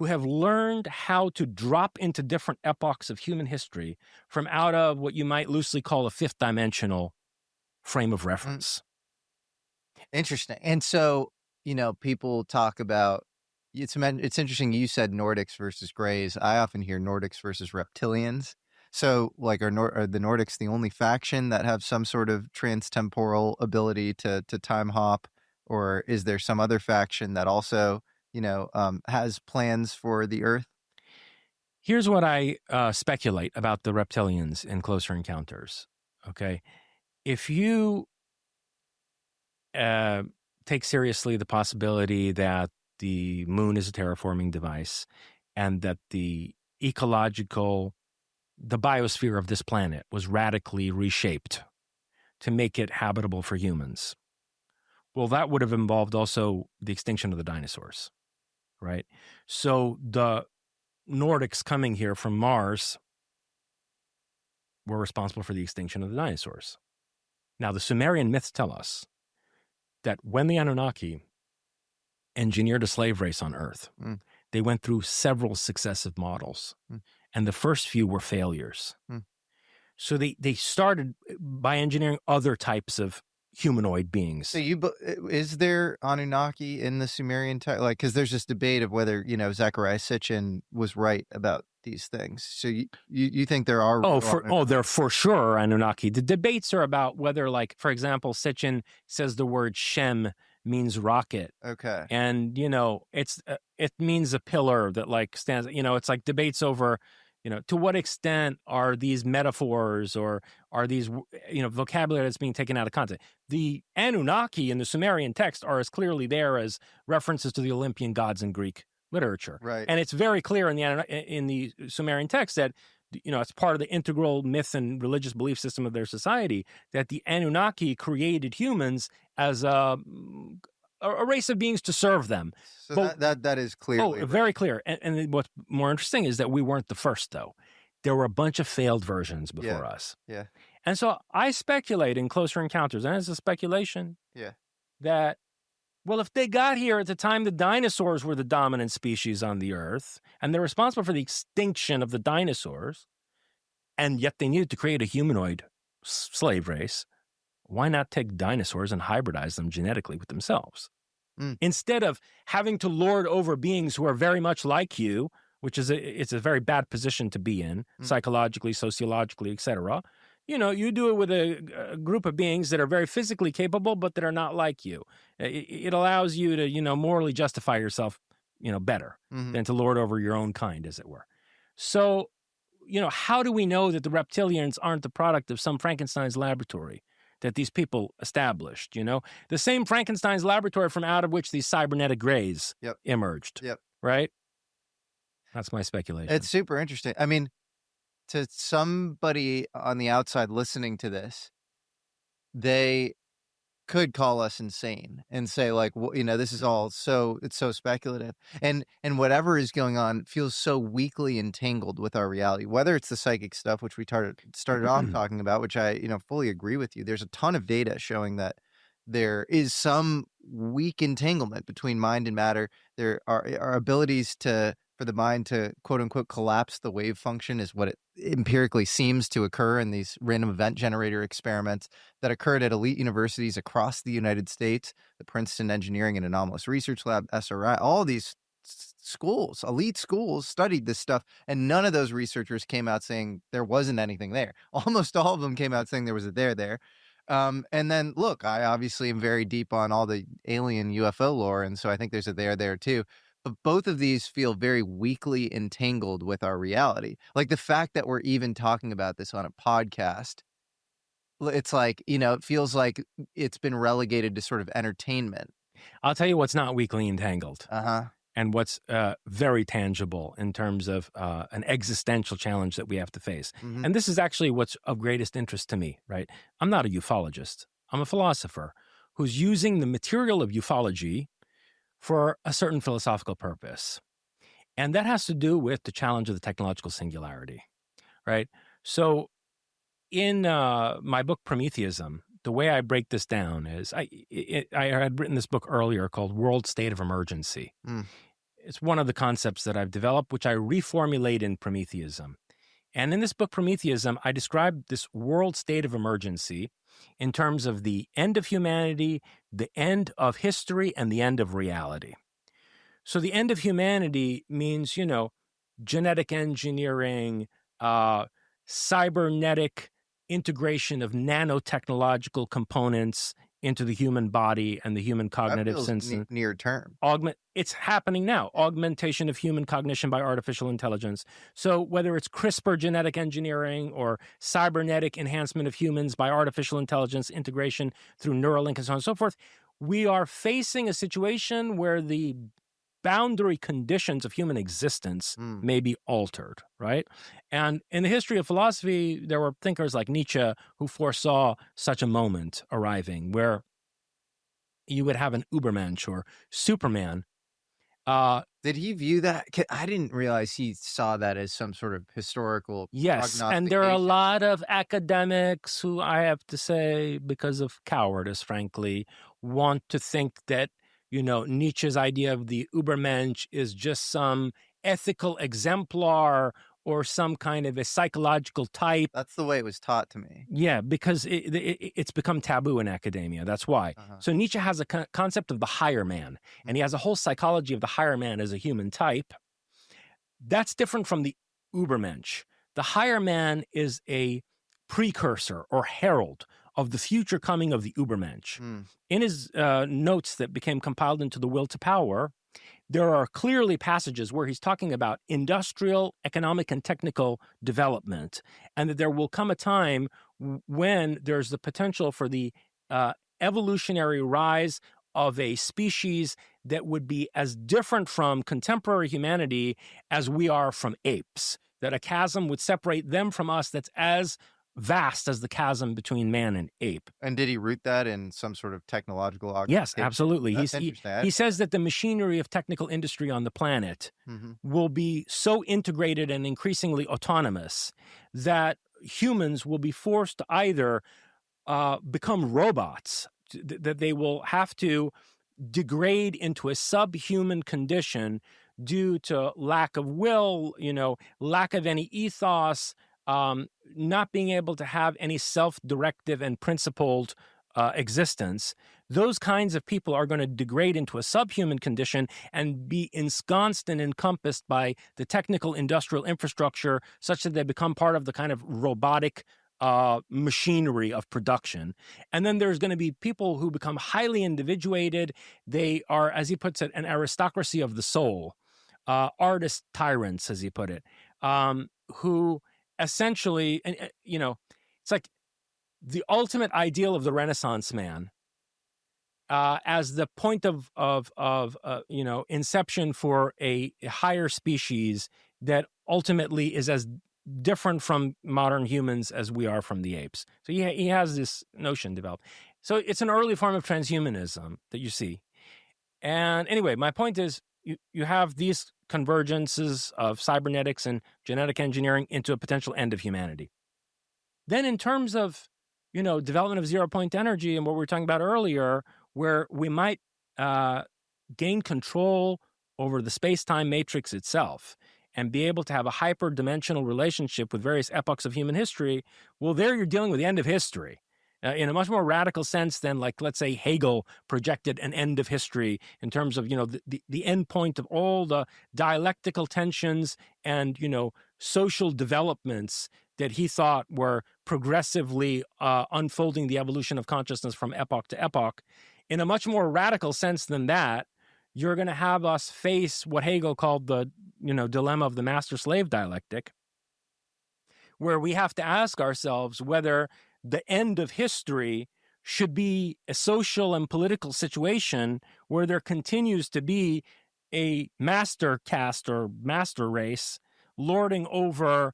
who have learned how to drop into different epochs of human history from out of what you might loosely call a fifth dimensional frame of Mm, reference. interesting. And so, people talk about it's interesting you said Nordics versus Greys. I often hear Nordics versus reptilians. So, like, are the Nordics the only faction that have some sort of transtemporal ability to time hop, or is there some other faction that also, has plans for the Earth? Here's what I speculate about the reptilians in Closer Encounters. Okay. If you uh, take seriously the possibility that the moon is a terraforming device and that the biosphere of this planet was radically reshaped to make it habitable for humans. Well, that would have involved also the extinction of the dinosaurs, right? So the Nordics coming here from Mars were responsible for the extinction of the dinosaurs. Now, the Sumerian myths tell us that when the Anunnaki engineered a slave race on Earth, Mm, they went through several successive models, mm, and the first few were failures. mm. So they started by engineering other types of humanoid So beings. is there Anunnaki in the Sumerian text? Like, because there's this debate of whether Zechariah Sitchin was right about these things. So you think there are real They're Anunnaki? for sure Anunnaki. The debates are about whether, like, for example, Sitchin says the word Shem means rocket, Okay, and it means a pillar that like stands. It's like debates over, to what extent are these metaphors or are these vocabulary that's being taken out of context. The Anunnaki in the Sumerian text are as clearly there as references to the Olympian gods in Greek literature, right. and it's very clear in the Sumerian text that it's part of the integral myth and religious belief system of their society that the Anunnaki created humans as a race of beings to serve them. So But that is clearly very right. clear. And what's more interesting is that we weren't the first, though. There were a bunch of failed versions Yeah, before us. yeah, And so I speculate in Closer Encounters, and it's a speculation yeah. that, well, if they got here at the time the dinosaurs were the dominant species on the Earth, and they're responsible for the extinction of the dinosaurs, and yet they needed to create a humanoid slave race, why not take dinosaurs and hybridize them genetically with themselves? Mm, Instead of having to lord over beings who are very much like you, which is it's a very bad position to be in mm. psychologically, sociologically, etc. You do it with a group of beings that are very physically capable, but that are not like you. It allows you to, morally justify yourself, better Mhm. than to lord over your own kind, as it were. So, how do we know that the reptilians aren't the product of some Frankenstein's laboratory that these people established? The same Frankenstein's laboratory from out of which these cybernetic greys Yep, emerged, yep. right? That's my It's speculation. super interesting. I mean, to somebody on the outside listening to this, they could call us insane and say like, this is all it's so speculative. And whatever is going on feels so weakly entangled with our reality, whether it's the psychic stuff, which we started off talking about, which I, fully agree with you. There's a ton of data showing that there is some weak entanglement between mind and matter. There are abilities for the mind to quote unquote collapse the wave function is what it empirically seems to occur in these random event generator experiments that occurred at elite universities across the United States, the Princeton Engineering and Anomalous Research Lab, SRI, all these schools, elite schools studied this stuff, and none of those researchers came out saying there wasn't anything there. Almost all of them came out saying there was a there. And then look, I obviously am very deep on all the alien UFO lore, and so I think there's a there too. But both of these feel very weakly entangled with our reality. Like the fact that we're even talking about this on a podcast, it's like, it feels like it's been relegated to sort of entertainment. I'll tell you what's not weakly entangled Uh-huh. and what's very tangible in terms of an existential challenge that we have to face. Mhm. And this is actually what's of greatest interest to me, right? I'm not a ufologist. I'm a philosopher who's using the material of ufology for a certain philosophical purpose. And that has to do with the challenge of the technological singularity, right? So in my book Prometheusm, the way I break this down is I had written this book earlier called World State of Emergency. Mm. It's one of the concepts that I've developed, which I reformulate in Prometheism. And in this book, Prometheism, I describe this world state of emergency in terms of the end of humanity, the end of history, and the end of reality. So the end of humanity means, genetic engineering, uh, cybernetic integration of nanotechnological components into the human body and the human That cognitive feels sense. near term. It's happening now, augmentation of human cognition by artificial intelligence. So whether it's CRISPR genetic engineering or cybernetic enhancement of humans by artificial intelligence integration through Neuralink and so on and so forth, we are facing a situation where the boundary conditions of human existence Mm. may be altered, right? And in the history of philosophy, there were thinkers like Nietzsche who foresaw such a moment arriving where you would have an Ubermensch or Superman. Did he view that? I didn't realize he saw that as some sort of historical Yes, and there are a prognostication. lot of academics who, I have to say, because of cowardice, frankly, want to think that, Nietzsche's idea of the Übermensch is just some ethical exemplar or some kind of a psychological type. That's the way it was taught to me. Yeah, because it's become taboo in academia. That's why. Uh-huh. So Nietzsche has a concept of the higher man, and he has a whole psychology of the higher man as a human type. That's different from the Übermensch. The higher man is a precursor or herald of the future coming of the Übermensch. Mm. In his notes that became compiled into The Will to Power, there are clearly passages where he's talking about industrial, economic, and technical development, and that there will come a time when there's the potential for the uh, evolutionary rise of a species that would be as different from contemporary humanity as we are from apes, that a chasm would separate them from us that's as vast as the chasm between man and ape. And did he root that in some sort of technological Yes, augmentation? absolutely. That's interesting. He says that the machinery of technical industry on the planet Mhm. will be so integrated and increasingly autonomous that humans will be forced to either become robots, that they will have to degrade into a subhuman condition due to lack of will, lack of any ethos, not being able to have any self directive and principled existence. Those kinds of people are going to degrade into a subhuman condition and be ensconced and encompassed by the technical industrial infrastructure such that they become part of the kind of robotic machinery of production. And then there's going to be people who become highly individuated. They are, as he puts it, an aristocracy of the soul, artist tyrants, as he put it, who essentially, and it's like the ultimate ideal of the Renaissance man as the point of inception for a higher species that ultimately is as different from modern humans as we are from the apes. So he has this notion developed. So it's an early form of transhumanism that you see. And anyway, my point is you have these convergences of cybernetics and genetic engineering into a potential end of humanity. Then in terms of, development of zero point energy and what we were talking about earlier, where we might uh, gain control over the space-time matrix itself and be able to have a hyper-dimensional relationship with various epochs of human history, well, there you're dealing with the end of history. In a much more radical sense than, like, let's say, Hegel projected an end of history in terms of, the end point of all the dialectical tensions and, social developments that he thought were progressively unfolding the evolution of consciousness from epoch to epoch. In a much more radical sense than that, you're going to have us face what Hegel called the, dilemma of the master-slave dialectic, where we have to ask ourselves whether the end of history should be a social and political situation where there continues to be a master caste or master race lording over,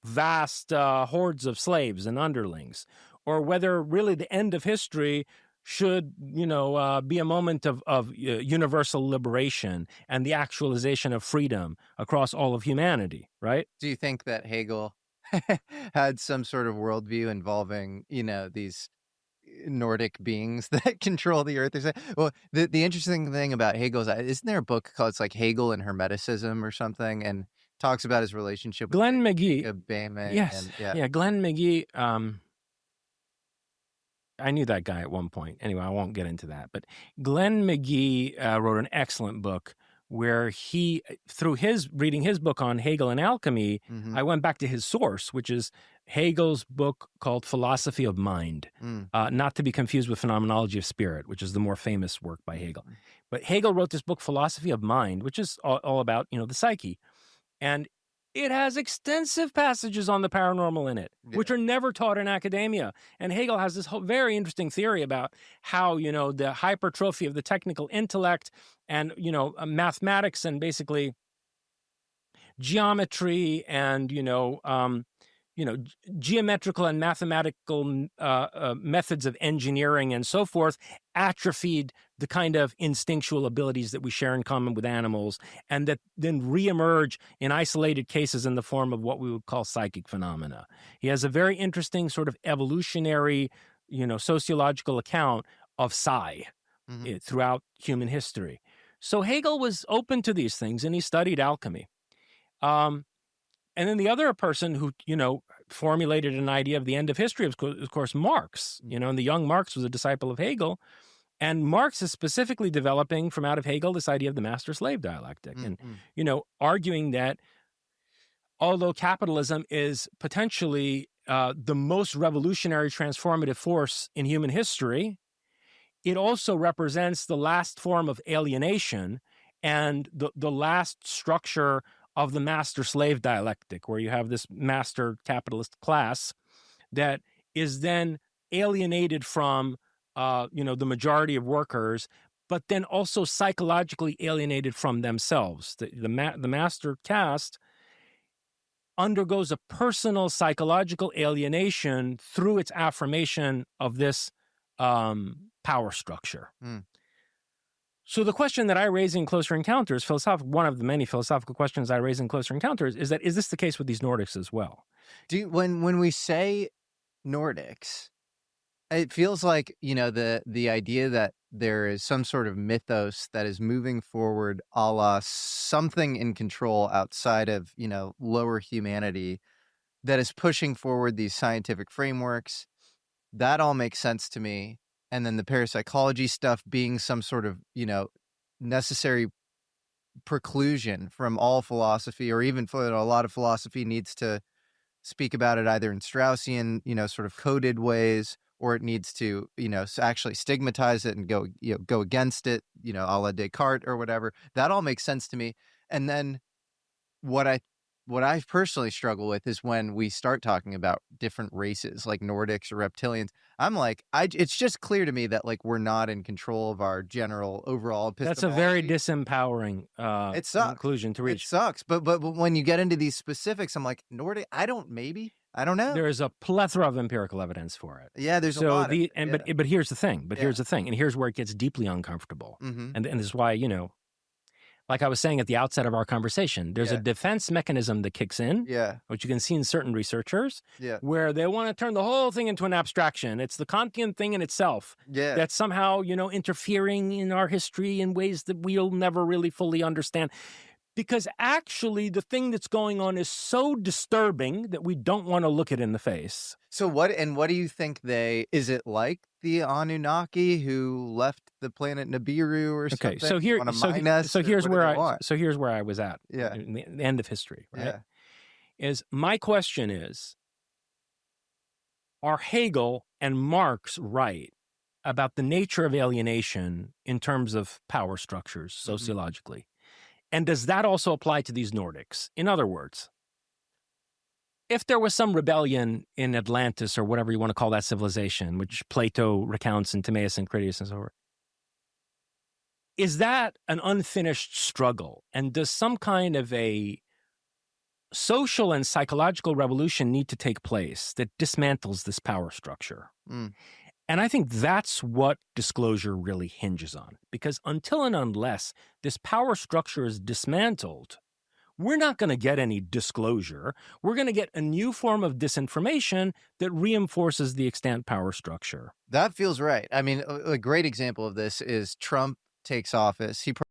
vast hordes of slaves and underlings, or whether really the end of history should, be a moment of universal liberation and the actualization of freedom across all of humanity, right? Do you think that Hegel had some sort of worldview involving, these Nordic beings that control the earth or something. Well, the interesting thing about Hegel's isn't there a book called it's like Hegel and Hermeticism or something, and talks about his relationship with Glenn McGee. Jacob Boehme Yes. and yeah. Yeah. Glenn McGee. I knew that guy at one point. Anyway, I won't get into that. But Glenn McGee wrote an excellent book where he, through his reading his book on Hegel and alchemy, Mhm. I went back to his source, which is Hegel's book called Philosophy of Mind, Mm. not to be confused with Phenomenology of Spirit, which is the more famous work by Hegel. Mm. But Hegel wrote this book, Philosophy of Mind, which is all about, the psyche. And it has extensive passages on the paranormal in it, Yeah. which are never taught in academia. And Hegel has this very interesting theory about how, the hypertrophy of the technical intellect and, mathematics and basically geometry and, geometrical and mathematical methods of engineering and so forth atrophied the kind of instinctual abilities that we share in common with animals, and that then reemerge in isolated cases in the form of what we would call psychic phenomena. He has a very interesting sort of evolutionary, sociological account of psi Mhm. throughout human history. So Hegel was open to these things, and he studied alchemy. Um, and then the other person who, formulated an idea of the end of history, of course, Marx, Mm. and the young Marx was a disciple of Hegel. And Marx is specifically developing from out of Hegel this idea of the master slave dialectic Mm. and, Mm. arguing that although capitalism is potentially the most revolutionary transformative force in human history, it also represents the last form of alienation and the last structure of the master slave dialectic, where you have this master capitalist class that is then alienated from the majority of workers, but then also psychologically alienated from themselves. The master caste undergoes a personal psychological alienation through its affirmation of this power structure. Mm. So the question that I raise in Closer Encounters, one of the many philosophical questions I raise in Closer Encounters, is that is this the case with these Nordics as well? When we say Nordics, it feels like, the idea that there is some sort of mythos that is moving forward a la something in control outside of, lower humanity that is pushing forward these scientific frameworks. That all makes sense to me. And then the parapsychology stuff being some sort of, necessary preclusion from all philosophy, or even for a lot of philosophy needs to speak about it either in Straussian, sort of coded ways, or it needs to, actually stigmatize it and go against it, a la Descartes or whatever. That all makes sense to me. And then what I what I personally struggle with is when we start talking about different races like Nordics or reptilians. I'm like, it's just clear to me that like we're not in control of our general overall That's a very epistemology. disempowering It sucks. conclusion to It reach. sucks. But when you get into these specifics, I'm like, Nordic, I don't know. There is a plethora of empirical evidence for it. Yeah, there's a So lot of it. Yeah. but here's the thing. Yeah. And here's where it gets deeply uncomfortable. Mhm. And this is why, like I was saying at the outset of our conversation, there's a Yeah. defense mechanism that kicks in, Yeah. which you can see in certain researchers, Yeah. where they want to turn the whole thing into an abstraction. It's the Kantian thing in itself Yeah. that's somehow, interfering in our history in ways that we'll never really fully understand. Because actually, the thing that's going on is so disturbing that we don't want to look it in the face. So what do you think is it like the Anunnaki who left the planet Nibiru or Okay, something? Wanna mine us? so Or here's what do where they want? I was at Yeah. in the end of history, right? Yeah. Is my question is, are Hegel and Marx right about the nature of alienation in terms of power structures Mhm. sociologically? And does that also apply to these Nordics? In other words, if there was some rebellion in Atlantis or whatever you want to call that civilization, which Plato recounts in Timaeus and Critias and so forth, is that an unfinished struggle? And does some kind of a social and psychological revolution need to take place that dismantles this power structure? Mm. And I think that's what disclosure really hinges on. Because until and unless this power structure is dismantled, we're not going to get any disclosure. We're going to get a new form of disinformation that reinforces the extant power structure. That feels right. I mean, a great example of this is Trump takes office. He